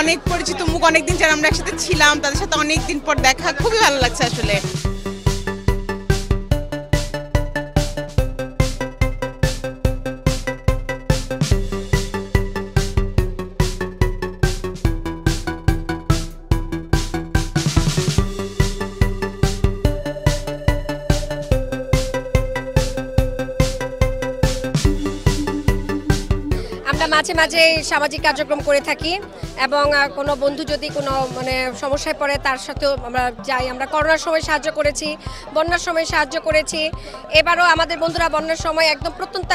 অনেক পরিচিত মুখ, অনেকদিন যারা আমরা একসাথে ছিলাম তাদের সাথে অনেকদিন পর দেখা, খুবই ভালো লাগছে আসলে। মাঝে মাঝে সামাজিক কার্যক্রম করে থাকি এবং কোনো বন্ধু যদি কোনো সমস্যায় পড়ে তার সাথেও আমরা যাই। আমরা করোনার সময় সাহায্য করেছি, বন্যার সময় সাহায্য করেছি, এবারও আমাদের বন্ধুরা বন্যার সময় একদম প্রত্যন্ত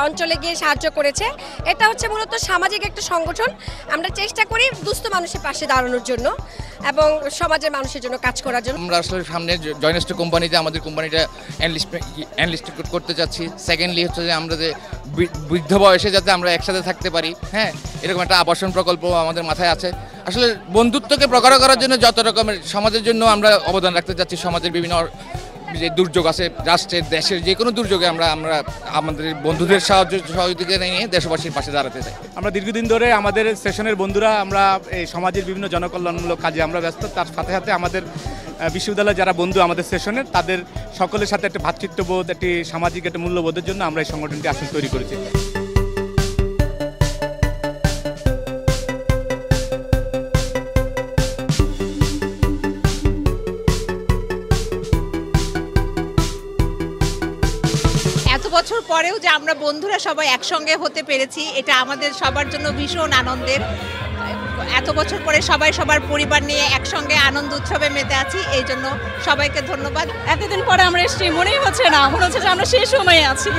অঞ্চলে গিয়ে সাহায্য করেছে। এটা হচ্ছে মূলত সামাজিক একটা সংগঠন। আমরা চেষ্টা করি দুস্থ মানুষের পাশে দাঁড়ানোর জন্য এবং সমাজের মানুষের জন্য কাজ করার জন্য। আমরা আসলে সামনে জয়নেস্ট কোম্পানিতে আমাদের কোম্পানিটা এনলিস্ট করতে চাচ্ছি। সেকেন্ডলি হচ্ছে যে আমরা যে বৃদ্ধ বয়সে যাতে আমরা একসাথে থাকতে পারি, হ্যাঁ, এরকম একটা আবাসন প্রকল্প আমাদের মাথায় আছে। আসলে বন্ধুত্বকে প্রগাঢ় করার জন্য যত রকমের সমাজের জন্য আমরা অবদান রাখতে চাচ্ছি। সমাজের বিভিন্ন যে দুর্যোগ আছে, রাষ্ট্রের দেশের যে কোনো দুর্যোগে আমরা আমাদের বন্ধুদের সহযোগিতা নিয়ে দেশবাসীর পাশে দাঁড়াতে চাই। আমরা দীর্ঘদিন ধরে আমাদের সেশনের বন্ধুরা আমরা এই সমাজের বিভিন্ন জনকল্যাণমূলক কাজে আমরা ব্যস্ত। তার সাথে সাথে আমাদের বিশ্ববিদ্যালয়ের যারা বন্ধু আমাদের সেশনের, তাদের সকলের সাথে একটা ভ্রাতৃত্ববোধ, একটি সামাজিক একটা মূল্যবোধের জন্য আমরা এই সংগঠনটি আসলে তৈরি করেছি। এত বছর পরেও যে আমরা বন্ধুরা সবাই একসঙ্গে হতে পেরেছি, এটা আমাদের সবার জন্য ভীষণ আনন্দের। এত বছর পরে সবাই সবার পরিবার নিয়ে একসঙ্গে আনন্দ উৎসবে মেতে আছি, এই জন্য সবাইকে ধন্যবাদ। এতদিন পরে আমরা এসেছি, মনেই হচ্ছে না, মনে হচ্ছে যে আমরা সেই সময়ে আছি।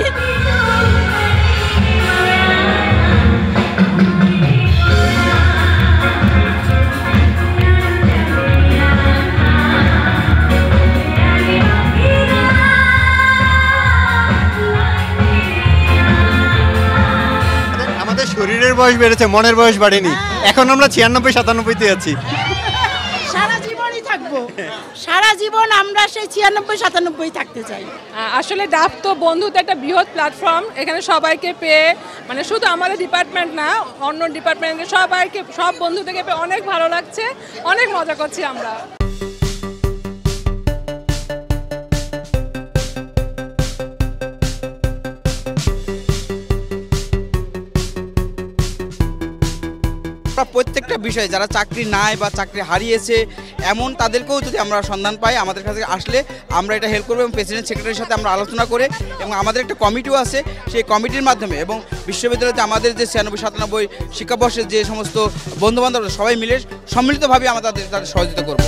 শরীরের বয়স বেড়েছে, মনের বয়স বাড়েনি। এখন আমরা 96-97-তে আছি। সারা জীবনই থাকবো, সারা জীবন আমরা সেই 96-97 থাকতে চাই। আসলে ডাফ তো বন্ধুদের একটা বৃহৎ প্ল্যাটফর্ম। এখানে সবাইকে পেয়ে, শুধু আমাদের ডিপার্টমেন্ট না, অন্য ডিপার্টমেন্টের সবাইকে, সব বন্ধুদেরকে পেয়ে অনেক ভালো লাগছে, অনেক মজা করছি আমরা। প্রত্যেকটা বিষয়ে যারা চাকরি নাই বা চাকরি হারিয়েছে এমন তাদেরকেও যদি আমরা সন্ধান পাই, আমাদের কাছে আসলে আমরা এটা হেল্প করবো এবং প্রেসিডেন্ট সেক্রেটারির সাথে আমরা আলোচনা করে, এবং আমাদের একটা কমিটিও আছে, সেই কমিটির মাধ্যমে এবং বিশ্ববিদ্যালয়তে আমাদের যে 96-97 শিক্ষাবর্ষের যে সমস্ত বন্ধুবান্ধব সবাই মিলে সম্মিলিতভাবে আমরা তাদের সহযোগিতা করব।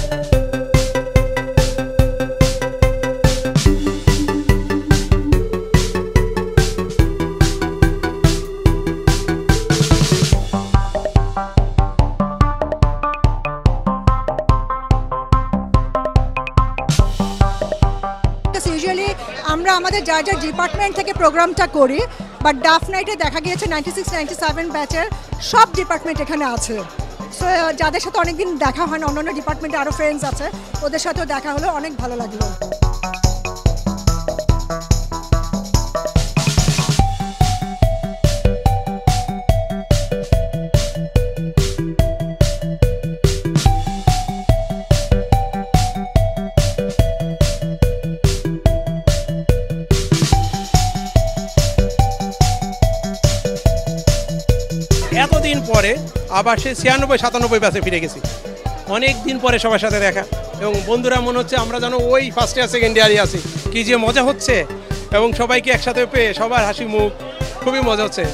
ইউজুয়ালি আমরা আমাদের যার যার ডিপার্টমেন্ট থেকে প্রোগ্রামটা করি, বাট ডাফ নাইটে দেখা গিয়েছে 96-97 ব্যাচের সব ডিপার্টমেন্ট এখানে আছে। সো যাদের সাথে অনেকদিন দেখা হয় না, অন্যান্য ডিপার্টমেন্টে আরও ফ্রেন্ডস আছে, ওদের সাথেও দেখা হলো, অনেক ভালো লাগলো। এতদিন পরে আবার সে 96-97 ব্যাচে ফিরে গেছি। অনেক দিন পরে সবার সাথে দেখা এবং বন্ধুরা মনে হচ্ছে আমরা যেন ওই ফার্স্ট ইয়ার সেকেন্ড ইয়ারই আছি। কি যে মজা হচ্ছে এবং সবাইকে একসাথে পেয়ে সবার হাসি মুখ, খুবই মজা হচ্ছে।